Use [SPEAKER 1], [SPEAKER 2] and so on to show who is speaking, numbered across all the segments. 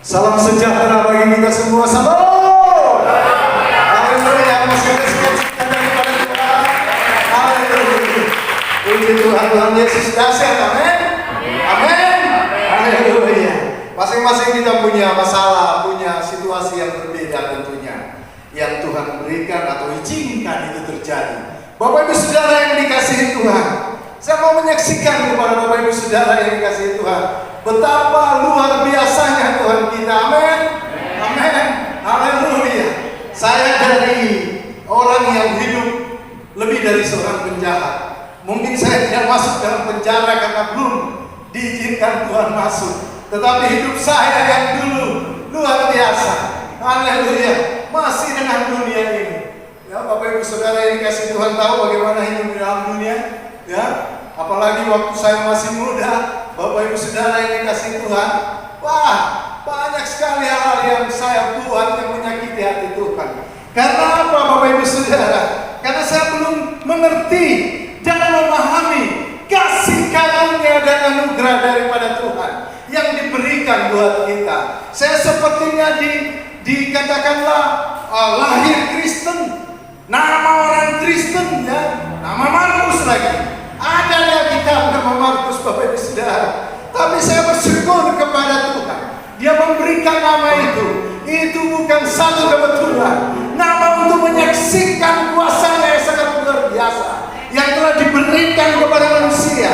[SPEAKER 1] Salam sejahtera bagi kita semua. Salam. Haleluya. Masih ada sukacita daripada Tuhan. Haleluya. Puji Tuhan, Tuhan Yesus dahsyat. Amin. Amin. Haleluya. Masing-masing kita punya masalah, punya situasi yang berbeda tentunya, yang Tuhan berikan atau izinkan itu terjadi. Bapak Ibu Saudara yang dikasihi Tuhan, saya mau menyaksikan kepada Bapak Ibu Saudara yang dikasihi Tuhan, betapa luar biasanya Tuhan kita. Amin. Amin. Haleluya. Saya dari orang yang hidup lebih dari seorang penjahat. Mungkin saya tidak masuk dalam penjara karena belum diizinkan Tuhan masuk. Tetapi hidup saya yang dulu luar biasa. Haleluya. Masih dengan dunia ini. Ya, Bapak Ibu Saudara yang dikasihi Tuhan tahu bagaimana hidup di dalam dunia. Ya, apalagi waktu saya masih muda, Bapak Ibu Saudara yang dikasihi Tuhan, wah, banyak sekali hal yang saya buat yang menyakiti hati Tuhan. Karena apa Bapak Ibu Saudara? Karena saya belum mengerti dan memahami kasih karunia dan anugerah daripada Tuhan yang diberikan buat kita. Saya sepertinya dikatakanlah lahir Kristen, nama orang Kristen, ya, nama Markus lagi. Ada di Alkitab nama Markus, Bapak Ibu Saudara. Tapi saya bersyukur kepada Tuhan, Dia memberikan nama itu. Itu bukan satu kebetulan, nama untuk menyaksikan kuasa-Nya yang sangat luar biasa yang telah diberikan kepada manusia.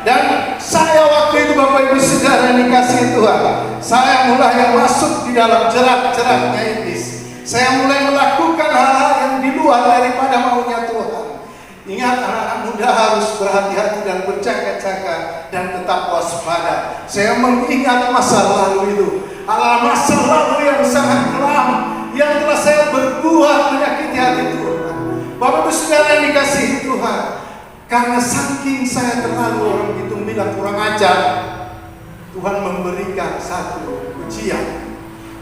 [SPEAKER 1] Dan saya waktu itu Bapak Ibu Saudara dikasihi Tuhan, saya mulai masuk di dalam jerat-jeratnya iblis. Saya mulai melakukan hal-hal yang di luar daripada maunya Tuhan. Ingat, anak-anak muda harus berhati-hati dan berjaga-jaga dan tetap waspada. Saya mengingat masa lalu itu, masa lalu yang sangat kelam yang telah saya berbuat menyakiti hati Tuhan. Bapak Ibu Saudara yang dikasihi Tuhan, karena saking saya terlalu orang itu bilang kurang ajar, Tuhan memberikan satu ujian.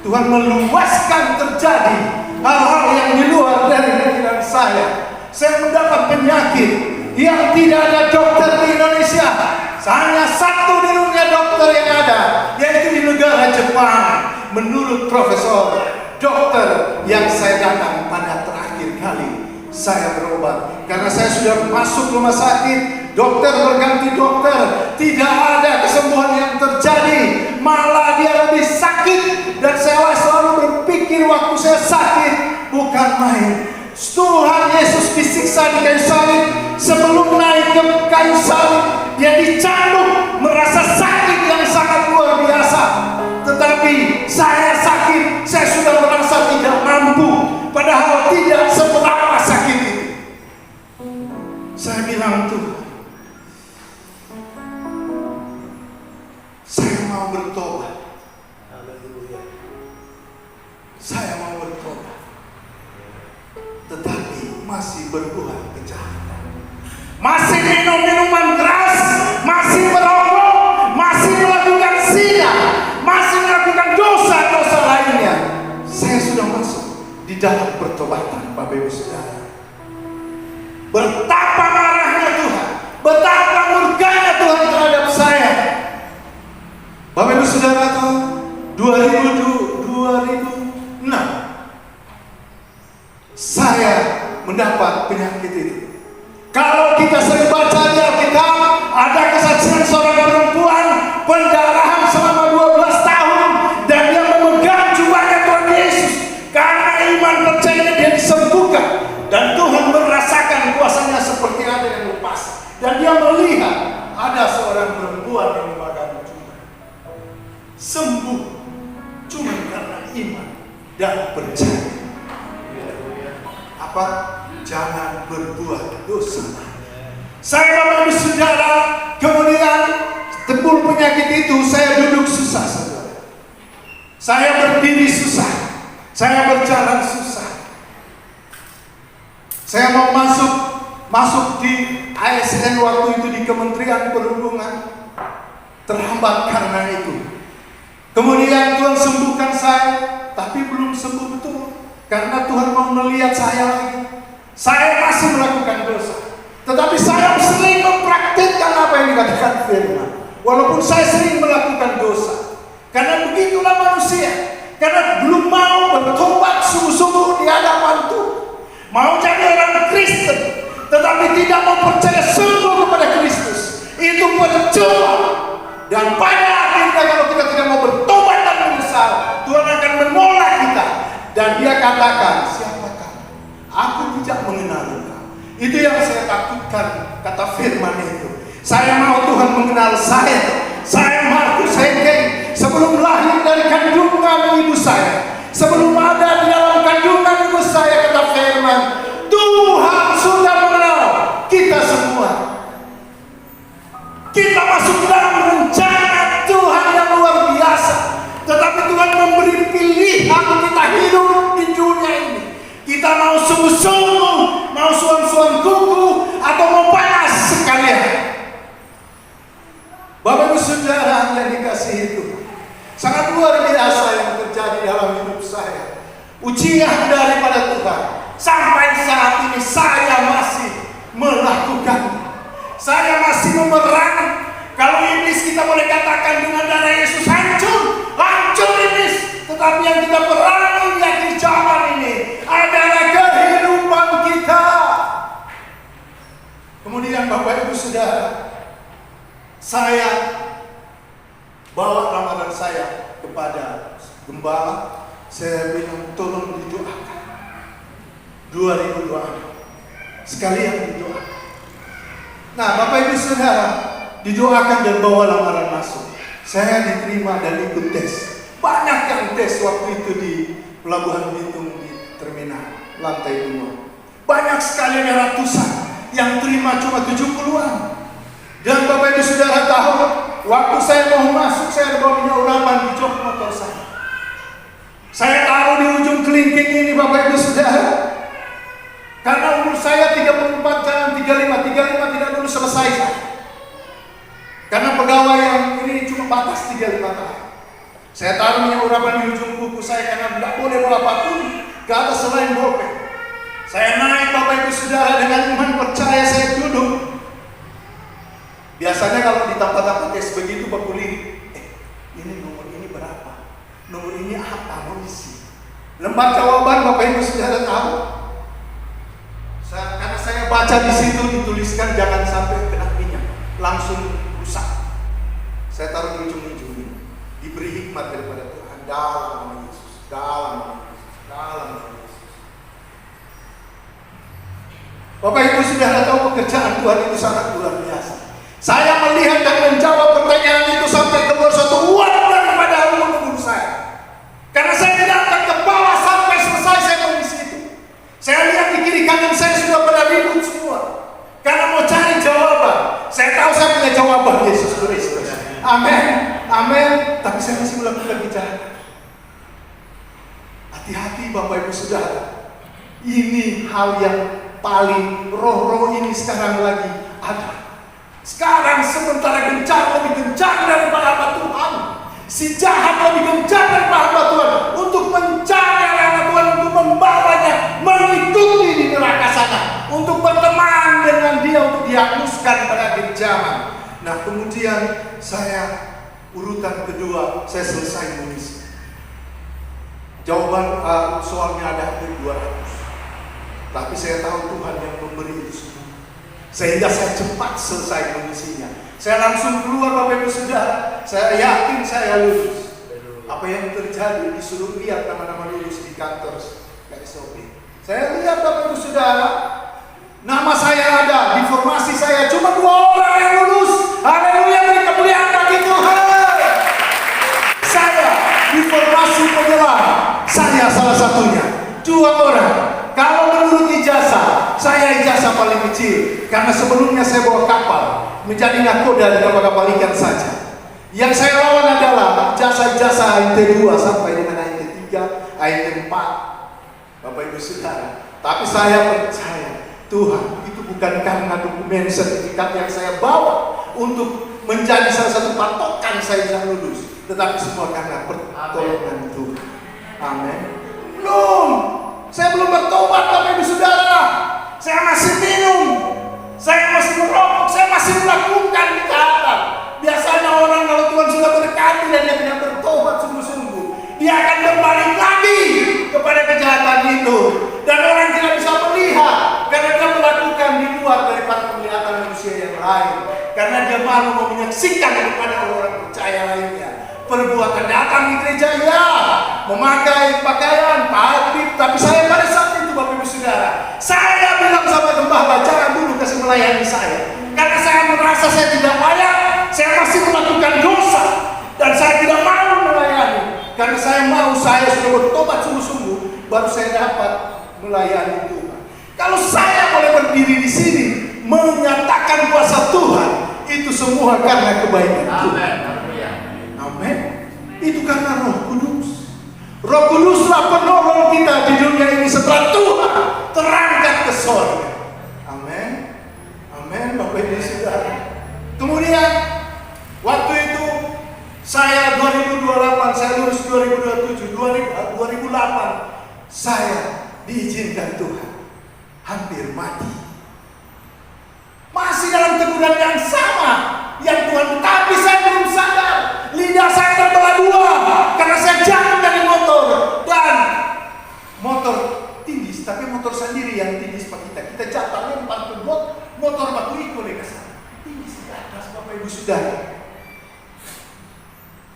[SPEAKER 1] Tuhan meluaskan terjadi hal-hal yang di luar dari pikiran saya. Saya mendapat penyakit yang tidak ada dokter di Indonesia. Hanya satu di dunia dokter yang ada, yaitu di negara Jepang. Menurut profesor dokter yang saya datang pada terakhir kali saya berobat, karena saya sudah masuk rumah sakit, dokter berganti dokter, tidak ada kesembuhan yang terjadi, malah dia lebih sakit. Dan saya selalu berpikir waktu saya sakit, bukan main. Tuhan Yesus disiksa di kayu salib. Sebelum naik ke kayu salib, Dia dicambuk, merasa sakit yang sangat luar biasa. Tetapi saya sakit, saya sudah merasa tidak mampu, padahal tidak seberapa sakit itu. Saya bilang, Tuhan, saya mau bertobat. Haleluya. Saya mau bertobat, tetapi masih berbuat kejahatan, masih minum minuman keras, masih merokok, masih melakukan zina, masih melakukan dosa-dosa lainnya. Saya sudah masuk di dalam pertobatan, Bapak Ibu Saudara. Betapa marahnya Tuhan, betapa murkanya Tuhan terhadap saya. Bapak Ibu Saudara tahu 2006 saya mendapat penyakit itu. Kalau kita sering baca di Alkitab, ada kesaksian seorang perempuan pendarahan selama 12 tahun dan dia memegang jubahnya Tuhan Yesus. Karena iman percayanya dia disembuhkan, dan Tuhan merasakan kuasanya seperti ada yang lepas. Dan dia melihat ada seorang perempuan yang memakai jubah sembuh cuma karena iman dan percaya. Apa? Jangan berbuat dosa. Saya Bapak Ibu Saudara, kemudian timbul penyakit itu, saya duduk susah, saudara. Saya berdiri susah, saya berjalan susah. Saya mau masuk di ASN waktu itu di Kementerian Perhubungan, terhambat karena itu. Kemudian Tuhan sembuhkan saya, tapi belum sembuh betul. Karena Tuhan mau melihat saya lagi. Saya masih melakukan dosa, tetapi saya sering mempraktikkan apa yang dikatakan firman. Walaupun saya sering melakukan dosa, Karena begitulah manusia. Karena belum mau bertobat sungguh-sungguh di hadapan Tuhan. Mau jadi orang Kristen, tetapi tidak mau percaya sungguh kepada Kristus. Itu percuma. Dan pada akhirnya kalau kita tidak mau bertobat dan menyesal, Tuhan akan menolak kita. Dan dia katakan, siapakah? Aku tidak mengenal engkau. Itu yang saya takutkan, kata firman itu. Saya mau Tuhan mengenal saya. Saya Markus Hengkeng, sebelum lahir dari kandungan ibu saya, sebelum ada di dalam kandungan ibu saya, kata firman, Tuhan sudah mengenal kita semua. Kita masuk dalam rencana Tuhan yang luar biasa. Tetapi Tuhan memberi pilihan kita hidup di dunia ini. Kita mau sungguh-sungguh, mau suam-suam kuku, atau mau panas sekalian. Bapak Ibu Saudara yang dikasihi Tuhan, sangat luar biasa yang terjadi dalam hidup saya. Ujian daripada Tuhan. Sampai saat ini saya masih melakukannya. Saya masih memerangi. Kalau iblis kita boleh katakan dengan darah Yesus hancur, hancur iblis. Tetapi yang kita perangi di zaman ini adalah kehidupan kita. Kemudian Bapak Ibu Saudara, saya bawa ramalan saya kepada gembala. Saya bilang tolong didoakan 2002 sekalian didoakan. Nah Bapak Ibu Saudara, didoakan dan bawa lamaran masuk. Saya diterima dan ikut tes. Banyak yang tes waktu itu di Pelabuhan Bitung di terminal lantai 2. Banyak sekali ratusan yang terima cuma 70-an. Dan Bapak Ibu Saudara tahu, waktu saya mau masuk, saya bawa minyak urapan di jok motor saya. Saya taruh di ujung kelingking ini Bapak Ibu Saudara. Karena umur saya 34, jangan 35 tidak dulu selesai saya. Karena pegawai yang ini cuma batas 35 tahun. Saya taruh minyak urapan di ujung kuku saya karena tidak boleh bawa apapun ke atas selain bolpen. Saya naik Bapak Ibu Saudara dengan iman percaya, saya duduk. Biasanya kalau di tempat-tempat tes begitu Bapak Lili, ini nomor ini berapa? Nomor ini apa? Mau isi. Lembar jawaban Bapak Ibu Saudara tahu. Karena saya baca di situ dituliskan jangan sampai kena minyak, langsung rusak. Saya taruh di ujung-ujung ini. Diberi hikmat daripada Tuhan dalam nama Yesus, dalam nama Yesus, dalam nama Yesus. Bapak Ibu Saudara tahu pekerjaan Tuhan itu sangat luar biasa. Saya melihat dan menjawab pertanyaan itu sampai keluar suatu uang daripada umur saya. Karena saya tidak akan ke bawah sampai selesai saya tulis itu. Saya lihat di kiri kanan saya sudah pada ribut semua. Karena mau cari jawaban. Saya tahu saya punya jawaban Yesus Kristus. Amin, amin. Tapi saya masih melakukan kejahatan. Hati-hati Bapak Ibu Saudara. Ini hal yang paling roh-roh ini sekarang lagi ada. Sekarang sementara gencar lebih gencar daripada hamba Tuhan. Si jahat lebih gencar daripada hamba Tuhan untuk mencari anak Tuhan, untuk membawanya mengikuti di neraka sana, untuk berteman dengan dia, untuk dihapuskan pada akhir zaman. Nah kemudian saya urutan kedua saya selesai menulis. Jawaban soalnya ada hampir 200. Tapi saya tahu Tuhan yang memberi itu semua. Sehingga saya cepat selesai mengisinya. Saya langsung keluar Bapak Ibu Saudara. Saya yakin saya lulus. Apa yang terjadi disuruh lihat nama-nama lulus di kantor KSOP. Saya lihat Bapak Ibu Saudara, nama saya ada di formasi saya cuma 2 orang yang lulus. Haleluya, beri kemuliaan bagi Tuhan. Saya di formasi penyelam, saya salah satunya. 2 orang. Kalau menurut ijazah, saya ijazah paling kecil. Karena sebelumnya saya bawa kapal, menjadi nakoda di kapal-kapal ikan saja. Yang saya lawan adalah ijazah AIT 2 sampai dengan AIT 3, AIT 4. Bapak Ibu Saudara. Tapi saya percaya Tuhan itu bukan karena dokumen sertifikat yang saya bawa untuk menjadi salah satu patokan saya bisa lulus, tetapi semua karena pertolongan Tuhan. Amin. Belum. Saya belum bertobat Bapak Ibu Saudara. Saya masih minum, saya masih merokok, saya masih melakukan kejahatan. Biasanya orang kalau Tuhan sudah berkati dan dia tidak bertobat, itu. Dan orang tidak bisa melihat karena dia melakukan di luar daripada penglihatan manusia yang lain. Karena dia malu mau menyaksikan kepada orang percaya lainnya. Perbuatan datang di gereja ya, memakai pakaian habib, tapi saya pada saat itu Bapak Ibu Saudara, saya bilang sama gembala, jangan dulu kasih melayani saya, karena saya merasa saya tidak layak, saya masih melakukan dosa, dan saya tidak mau melayani, karena saya mau saya sudah bertobat sungguh-sungguh, baru saya dapat melayani Tuhan. Kalau saya boleh berdiri di sini menyatakan kuasa Tuhan, itu semua karena kebaikan Tuhan. Amin. Itu karena Roh Kudus. Roh Kuduslah penolong kita di dunia ini setelah Tuhan terangkat ke surga. Amin. Amin, Bapak Ibu Saudara. Kemudian waktu itu saya 2028, saya lulus 2027, 2008 saya diizinkan Tuhan hampir mati. Masih dalam teguran yang sama yang Tuhan, tapi saya belum sadar. Lidah saya terbelah dua karena saya jatuh dari motor, dan motor tindis, tapi motor sendiri yang tindis Pak kita. Kita jatuhnya empat ke motor batu ikut ke sana. Tindis di atas, Bapak Ibu Saudara.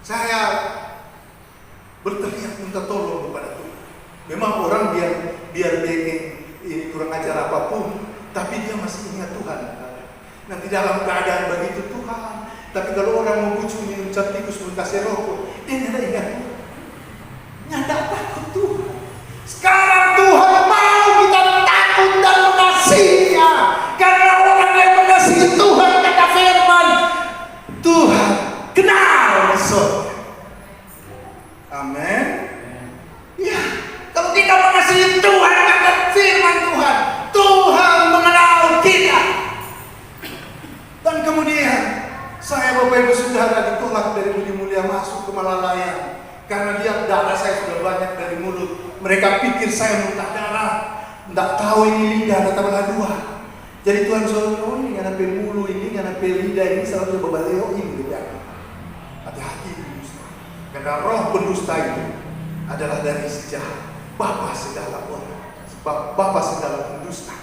[SPEAKER 1] Saya berteriak minta tolong kepada Tuhan. Memang orang biar ini kurang ajar apapun, tapi dia masih ingat Tuhan. Nanti dalam keadaan begitu Tuhan. Tapi kalau orang mau bucu minum cat tikus kasih rokok, dia tidak ingat. Nyata takut Tuhan. Sekarang Tuhan mau kita takut dan mengasihinya. Karena orang yang mengasihi Tuhan, kata firman, Tuhan kenal di surga. Amin. Ya, kalau kita mengasihi Tuhan, kata firman Tuhan, Tuhan mengenal kita. Dan kemudian saya Bapak Ibu Saudara ditolak dari Budi Mulia masuk ke Malalaya karena dia darah saya sudah banyak dari mulut. Mereka pikir saya muntah darah, tidak tahu ini lidah atau dua. Jadi Tuhan suruh, oh ini nggak sampai mulu, ini nggak sampai lidah, ini selalu bebaleo ini. Hati-hati pendusta, karena roh pendusta itu adalah dari sejahat. Bapa segala orang, bapa segala pendusta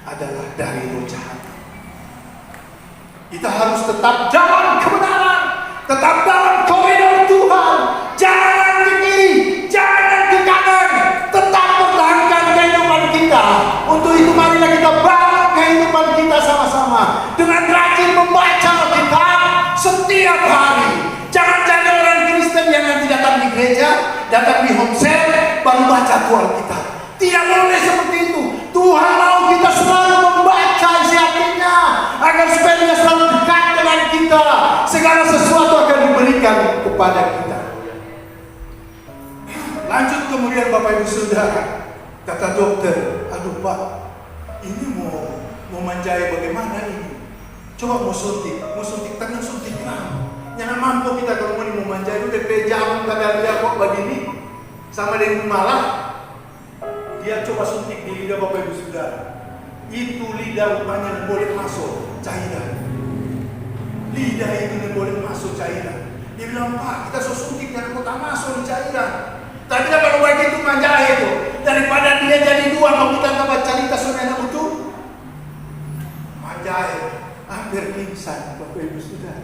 [SPEAKER 1] adalah dari roh jahat. Kita harus tetap jalan kebenaran, tetap dalam koridor Tuhan, jangan ke kiri, jangan ke kanan, tetap pertahankan kehidupan kita. Untuk itu marilah kita bangun kehidupan kita sama-sama dengan rajin membaca Alkitab setiap hari. Jangan jadi orang Kristen yang nanti datang di gereja, datang di homestay, baru baca Alkitab. Tidak boleh seperti itu. Tuhan mau kita selalu membaca isi hatinya, agar supaya dia selalu dekat dengan kita. Segala sesuatu akan diberikan kepada kita. Lanjut kemudian Bapak Ibu Saudara, kata dokter, aduh Pak, ini mau manjai bagaimana ini? Coba mau suntik, tangan suntik jangan mampu kita kalau mau manjai itu DP jamu kadang dia kok begini, sama dengan malah dia coba suntik di lidah Bapak Ibu Saudara. Itu lidah rupanya boleh masuk cairan. Lidah itu boleh masuk cairan. Dia bilang, Pak, kita suntik dan kota masuk di cairan. Tapi kalau begitu manja itu, daripada dia jadi dua, mau kita tambah cerita sebenarnya betul. Manja hampir pingsan Bapak Ibu Saudara.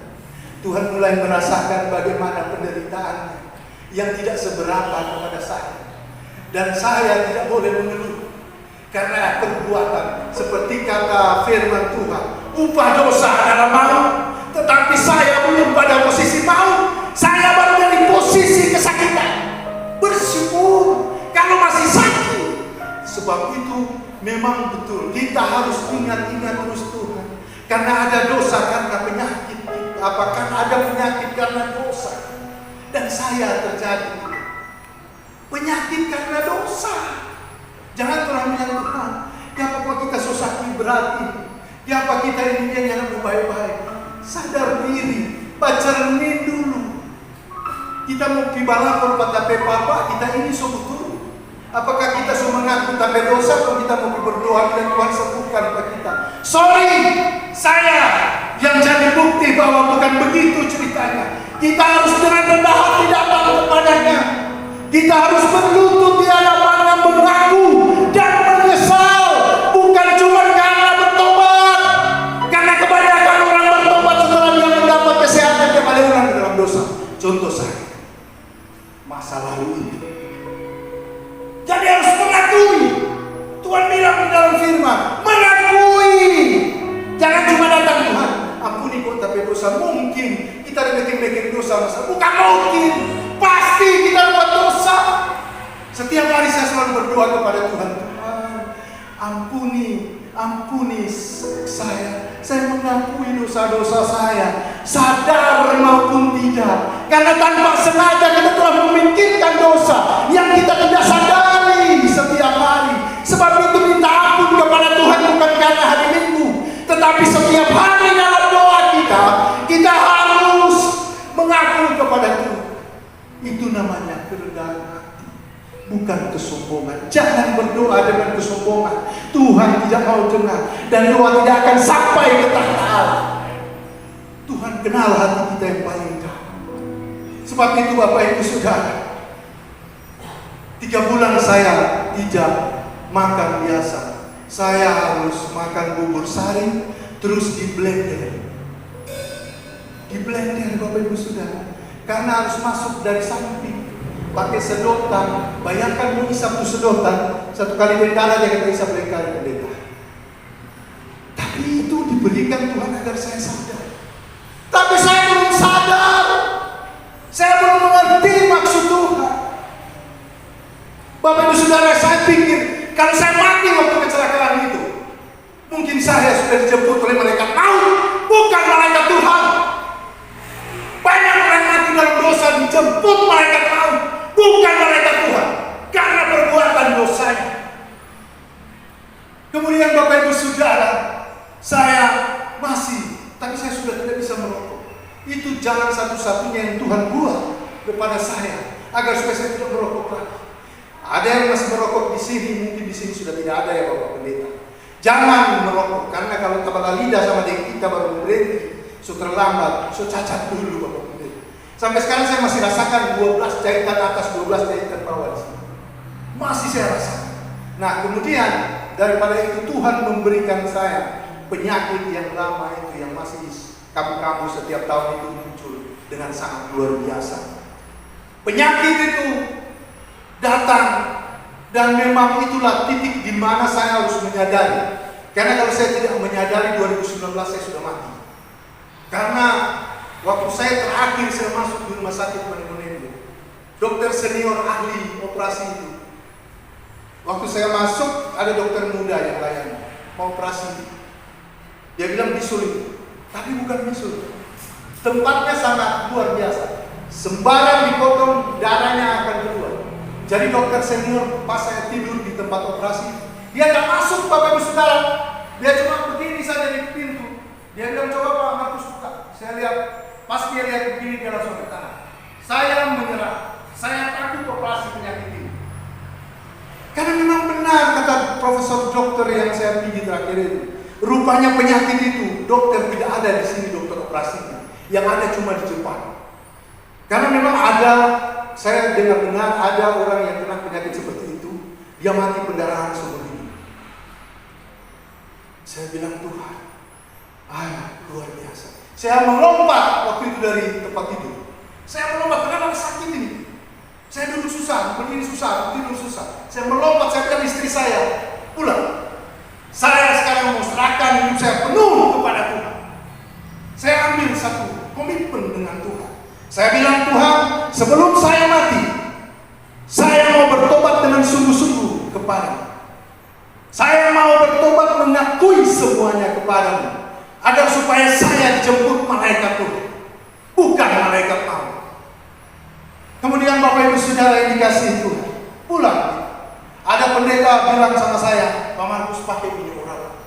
[SPEAKER 1] Tuhan mulai merasakan bagaimana penderitaannya yang tidak seberapa kepada saya. Dan saya tidak boleh mengeluh karena perbuatan seperti kata firman Tuhan, upah dosa adalah maut. Tetapi saya belum pada posisi maut, saya baru dari posisi kesakitan. Bersyukur kalau masih sakit. Sebab itu memang betul kita harus ingat-ingat terus Tuhan, karena ada dosa karena penyakit, apakah ada penyakit karena dosa. Dan saya terjadi penyakit karena dosa. Jangan orang bilang Tuhan, ya apa kita susah berarti, ya apa kita ini yang baik-baik. Sadar diri, baca renin dulu. Kita mau pibalapor pada papa, kita ini betul. Apakah kita semua mengaku tanpa dosa, atau kita mau berdoa dan Tuhan sembuhkan kita? Sorry, saya yang jadi bukti bahwa bukan begitu ceritanya. Kita harus dengan rendah hati datang kepadanya. Kita harus berlutut di hadapannya, mengaku bilang di dalam firman, mengakui. Jangan cuma datang, Tuhan ampuni kok tapi dosa. Mungkin kita bikin dosa masa. Bukan mungkin, pasti kita buat dosa. Setiap hari saya selalu berdoa kepada Tuhan, Tuhan ampuni saya. Saya mengakui dosa-dosa saya, sadar maupun tidak. Karena tanpa sengaja kita telah memikirkan dosa yang kita tidak sadari setiap hari. Sebab itu minta ampun kepada Tuhan bukan karena hari Minggu, tetapi setiap hari dalam doa kita harus mengakui kepada Tuhan. Itu namanya kerendahan hati, bukan kesombongan. Jangan berdoa dengan kesombongan. Tuhan tidak mau dengar dan doa tidak akan sampai ke tahta Allah. Tuhan kenal hati kita yang paling dalam. Sebab itu Bapak Ibu Saudara, 3 bulan saya tidak makan biasa. Saya harus makan bubur sari terus di blender Bapak Ibu Saudara, karena harus masuk dari samping pakai sedotan. Bayangkan mau isap tuh sedotan 1 kali bendera aja kita isap kali bendera. Tapi itu diberikan Tuhan agar saya sadar. Tapi saya belum sadar, saya belum mengerti maksud Tuhan. Bapak Ibu Saudara, saya pikir kalau saya mati waktu kecelakaan itu, mungkin saya sudah dijemput oleh malaikat maut, bukan malaikat Tuhan. Banyak orang mati dalam dosa dijemput malaikat maut, bukan malaikat Tuhan, karena perbuatan dosanya. Kemudian Bapak Ibu Saudara, saya tapi saya sudah tidak bisa merokok. Itu jalan satu-satunya yang Tuhan buat kepada saya agar supaya saya tidak merokok lagi. Ada yang masih merokok di sini, mungkin di sini sudah tidak ada ya Bapak Pendeta. Jangan merokok, karena kalau kepala lidah sama dengan kita baru berhenti, so terlambat, so cacat dulu Bapak Pendeta. Sampai sekarang saya masih rasakan 12 jahitan atas, 12 jahitan bawah di sini. Masih saya rasakan. Nah kemudian daripada itu Tuhan memberikan saya penyakit yang lama itu, yang masih kamu setiap tahun itu muncul dengan sangat luar biasa. Penyakit itu datang dan memang itulah titik di mana saya harus menyadari. Karena kalau saya tidak menyadari 2019 saya sudah mati. Karena waktu saya terakhir saya masuk di rumah sakit Manimonindo, dokter senior ahli operasi itu. Waktu saya masuk ada dokter muda yang layani mau operasi. Dia bilang bisul, tapi bukan bisul. Tempatnya sangat luar biasa. Sembarang dipotong darahnya akan keluar. Jadi dokter senior pas saya tidur di tempat operasi, dia tak masuk Bapak Ibu Saudara. Dia cuma begini saja di pintu. Dia bilang coba Pak Markus buka. Saya lihat, pas dia lihat begini dia langsung ke tangan. Saya menyerah. Saya takut operasi penyakit ini. Karena memang benar kata profesor dokter yang saya pergi terakhir itu. Rupanya penyakit itu dokter tidak ada di sini, dokter operasi. Yang ada cuma di Jepang. Karena memang ada, saya dengar ada orang yang kena penyakit seperti itu, dia mati pendarahan seumur hidup. Saya bilang Tuhan, luar biasa. Saya melompat waktu itu dari tempat tidur. Saya melompat karena sakit ini. Saya duduk susah, berdiri susah, tidur susah. Saya melompat, saya bilang istri saya, pulang. Saya sekarang mau serahkan hidup saya penuh kepada Tuhan. Saya ambil satu komitmen dengan Tuhan. Saya bilang Tuhan, sebelum saya mati, saya mau bertobat dengan sungguh-sungguh kepadamu. Saya mau bertobat mengakui semuanya kepadamu, agar supaya saya dijemput malaikat Tuhan, bukan malaikat maut. Kemudian Bapak Ibu Saudara yang dikasihi Tuhan, pulang. Ada pendeta bilang sama saya, Pak Markus pakai minyak rambut.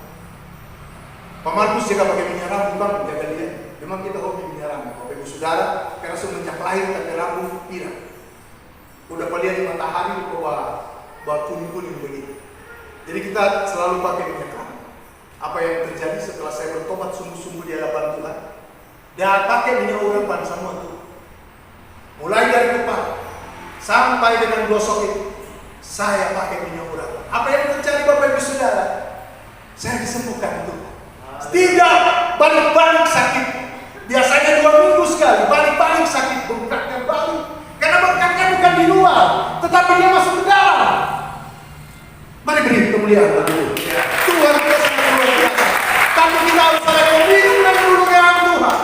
[SPEAKER 1] Pak Markus jika pakai minyak rambut, Bang, jaga dia. Memang kita hobi minyak rambut. Bapak Ibu Saudara, karena semenjak lahir tak rambut pirang. Udah palihan di matahari, bawa kuning-kuning begitu. Jadi kita selalu pakai minyak rambut. Apa yang terjadi setelah saya bertobat sungguh-sungguh di hadapan Tuhan? Dia pakai minyak urapan semua tuh. Mulai dari kepala sampai dengan gosok itu, saya pakai minyak urapan. Apa yang terjadi Bapak Ibu Saudara? Saya disembuhkan Tuhan. Tidak balik-balik sakit. Biasanya 2 minggu sekali balik-balik sakit, bengkaknya balik. Karena bengkaknya bukan di luar, tetapi dia masuk ke dalam. Mari beri kemuliaan bagi Tuhan. harus ada komitmen dulu dengan Tuhan.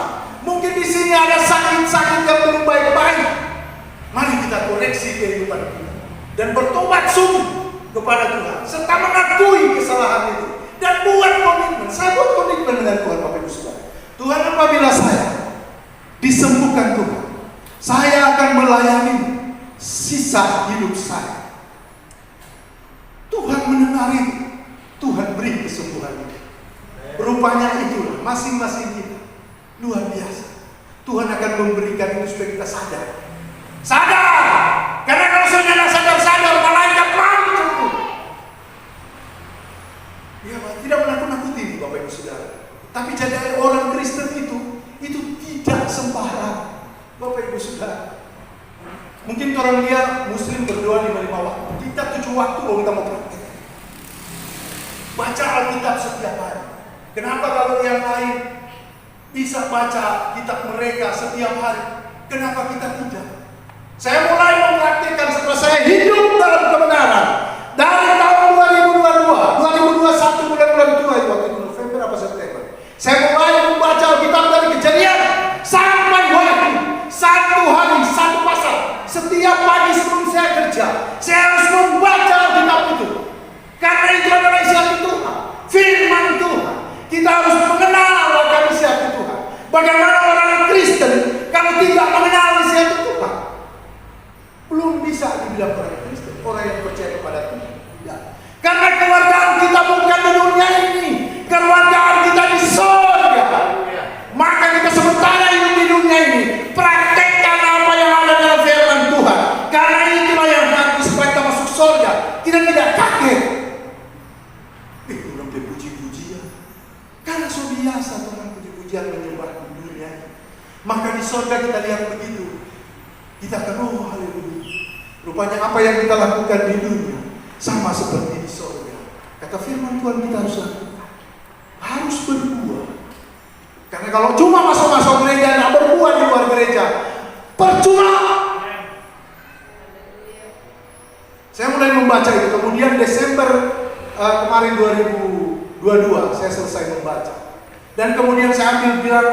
[SPEAKER 1] Mungkin di sini ada sakit-sakit yang belum baik-baik. Mari kita koreksi kehidupan kita dan bertobat sungguh kepada Tuhan serta mengakui kesalahan itu dan buat komitmen. Saya buat komitmen dengan Tuhan, Bapak Ibu Saudara. Tuhan, apabila saya disembuhkan Tuhan, saya akan melayani sisa hidup saya. Tuhan mendengar itu, Tuhan beri kesembuhan itu. Rupanya itulah masing-masing kita luar biasa. Tuhan akan memberikan itu supaya kita sadar. Karena kalau saudara sadar, malaikat lari. Ya, tidak menakut-nakuti Bapak Ibu Saudara. Tapi jadi orang Kristen itu tidak sembarang, Bapak Ibu Saudara. Mungkin orang dia Muslim berdoa 5 waktu. Kita 7 waktu kalau kita mau praktek. Baca Alkitab setiap hari. Kenapa kalau yang lain bisa baca kitab mereka setiap hari, kenapa kita tidak? Saya mulai mempraktikkan setelah saya hidup dalam kebenaran dari tahun 2021 bulan-bulan tua itu, waktu itu November apa September. Saya mulai membaca Alkitab dari Kejadian sampai Wahyu, 1 hari 1 pasal. Setiap pagi sebelum saya kerja, saya harus membaca Alkitab itu. Karena itu adalah isi hati Tuhan, firman Tuhan. Kita harus mengenal akan isi hati Tuhan. Bagaimana orang Kristen kalau tidak mengenal isi hati Tuhan? Belum bisa dibilang orang Kristen, orang yang percaya kepada Tuhan. Ya. Karena kewargaan kita bukan di dunia ini, kewargaan kita di surga. Maka kita sementara hidup di dunia ini, praktekkan apa yang ada dalam firman Tuhan. Karena itulah yang nanti supaya kita masuk surga, kita tidak kaget. Belum dipuji-pujian. Karena so biasa Tuhan puji-pujian menyembah di dunia. Maka di surga kita lihat begitu. Kita akan haleluya. Rupanya apa yang kita lakukan di dunia sama seperti di surga. Kata firman Tuhan kita harus lakukan. Harus berbuah. Karena kalau cuma masuk gereja dan berbuah di luar gereja, percuma. Saya mulai membaca itu. Kemudian Desember kemarin 2022 saya selesai membaca. Dan kemudian saya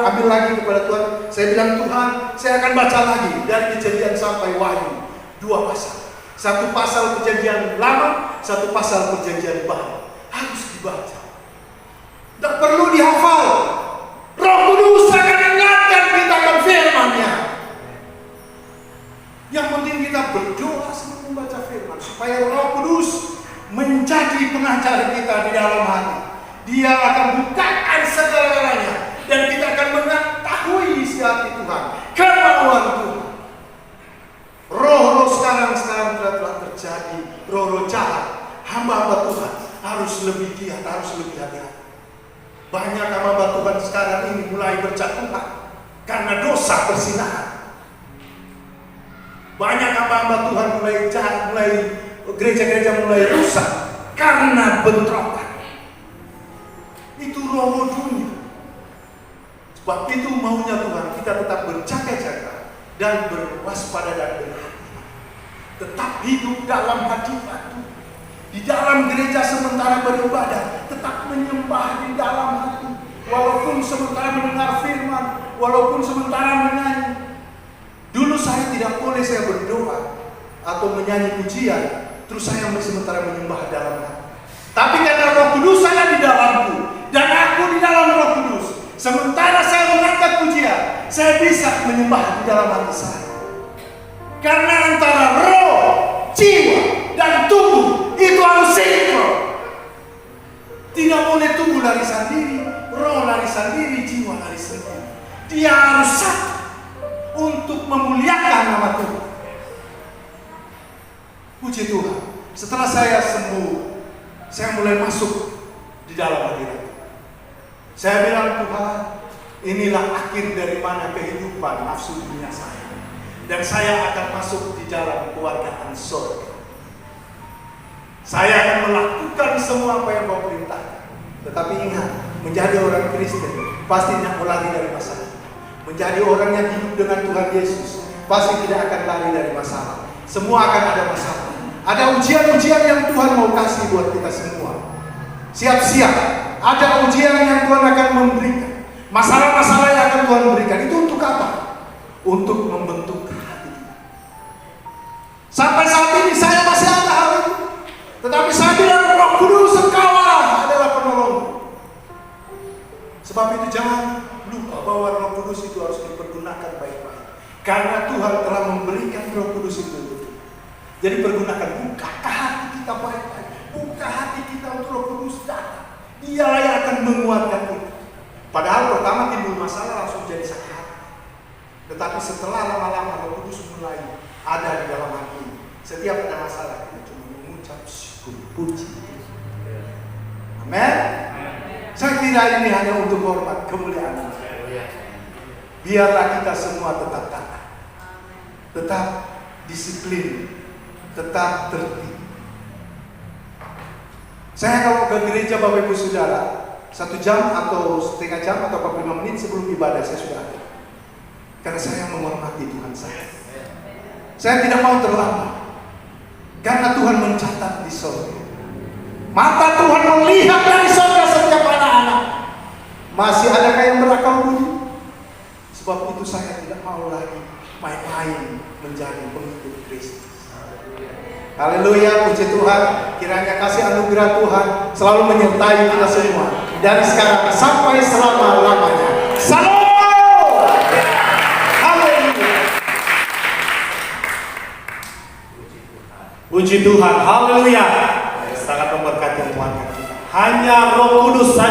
[SPEAKER 1] ambil lagi kepada Tuhan. Saya bilang, Tuhan, saya akan baca lagi dari Kejadian sampai Wahyu, 2 pasal. 1 pasal Perjanjian Lama, 1 pasal Perjanjian Baru. Harus dibaca. Tidak perlu dihafal. Roh Kudus akan ingatkan kita akan firman-Nya. Yang penting kita berdoa sebelum membaca firman, supaya Roh Kudus menjadi pengajar kita di dalam hati. Dia akan bukakan segala-galanya dan kita akan mengetahui isi hati Tuhan, kemauan Tuhan. Roh-roh sekarang telah terjadi, roh-roh jahat, hamba-hamba Tuhan harus lebih giat, harus lebih hati-hati. Banyak hamba Tuhan sekarang ini mulai berjatuhan karena dosa perzinahan. Banyak hamba Tuhan mulai jahat, gereja-gereja mulai rusak karena bentrokan. Itu roh dunia. Sebab itu maunya Tuhan kita tetap berjaga-jaga dan berwaspada dan berhati-hati. Tetap hidup dalam hadirat Tuhan. Di dalam gereja sementara beribadah, tetap menyembah di dalam hati. Walaupun sementara mendengar firman, walaupun sementara menyanyi. Dulu saya tidak boleh saya berdoa atau menyanyi pujian, terus saya sementara menyembah dalam hati. Tapi karena Roh Kudus ada di dalamku dan aku di dalam Roh Kudus, sementara saya mengangkat pujian, saya bisa menyembah di dalam hati saya. Karena antara roh, jiwa, dan tubuh itu harus sinkron. Tidak boleh tubuh lari sendiri, roh lari sendiri, jiwa lari sendiri. Dia harus satu untuk memuliakan nama Tuhan. Puji Tuhan. Setelah saya sembuh, saya mulai masuk di dalam hadirat. Saya bilang, Tuhan, inilah akhir dari mana kehidupan nafsu dunia saya. Dan saya akan masuk di dalam kewargaan surga. Saya akan melakukan semua apa yang Kau perintahkan. Tetapi ingat, menjadi orang Kristen pasti tidak lari dari masalah. Menjadi orang yang hidup dengan Tuhan Yesus pasti tidak akan lari dari masalah. Semua akan ada masalah. Ada ujian-ujian yang Tuhan mau kasih buat kita semua. Siap-siap. Ada ujian yang Tuhan akan memberikan. Masalah-masalah yang akan Tuhan berikan. Itu untuk apa? Untuk membentuk hati kita. Sampai saat ini saya masih ada hal itu. Tetapi saya bilang, Roh Kudus engkau adalah penolong. Sebab itu jangan lupa bahwa Roh Kudus itu harus dipergunakan baik-baik. Karena Tuhan telah memberikan Roh Kudus itu. Jadi pergunakan, buka hati kita baik-baik. Buka hati kita untuk Roh Kudus datang. Dialah yang akan menguatkan kita. Padahal pertama timbul masalah langsung jadi sakit hati. Tetapi setelah lama-lama Roh Kudus mulai ada di dalam hati. Setiap ada masalah kita cuma mengucap syukur, puji. Amin. Saya kira ini hanya untuk hormat kemuliaan Allah. Biarlah kita semua tetap taat, tetap disiplin, tetap tertib. Saya kalau ke gereja Bapak Ibu Saudara, 1 jam atau setengah jam atau 45 menit sebelum ibadah saya sudah ada. Karena saya menghormati Tuhan saya. Saya tidak mau terlambat. Karena Tuhan mencatat di sorga. Mata Tuhan melihat dari sorga setiap anak-anak. Masih adakah yang berakal budi? Sebab itu saya tidak mau lagi main-main menjadi pengikut Kristus. Haleluya, puji Tuhan. Kiranya kasih anugerah Tuhan selalu menyertai kita semua dari sekarang sampai selama-lamanya. Salam. Haleluya. Puji Tuhan. Haleluya. Sangat memberkati Tuhan kita. Hanya Roh Kudus saja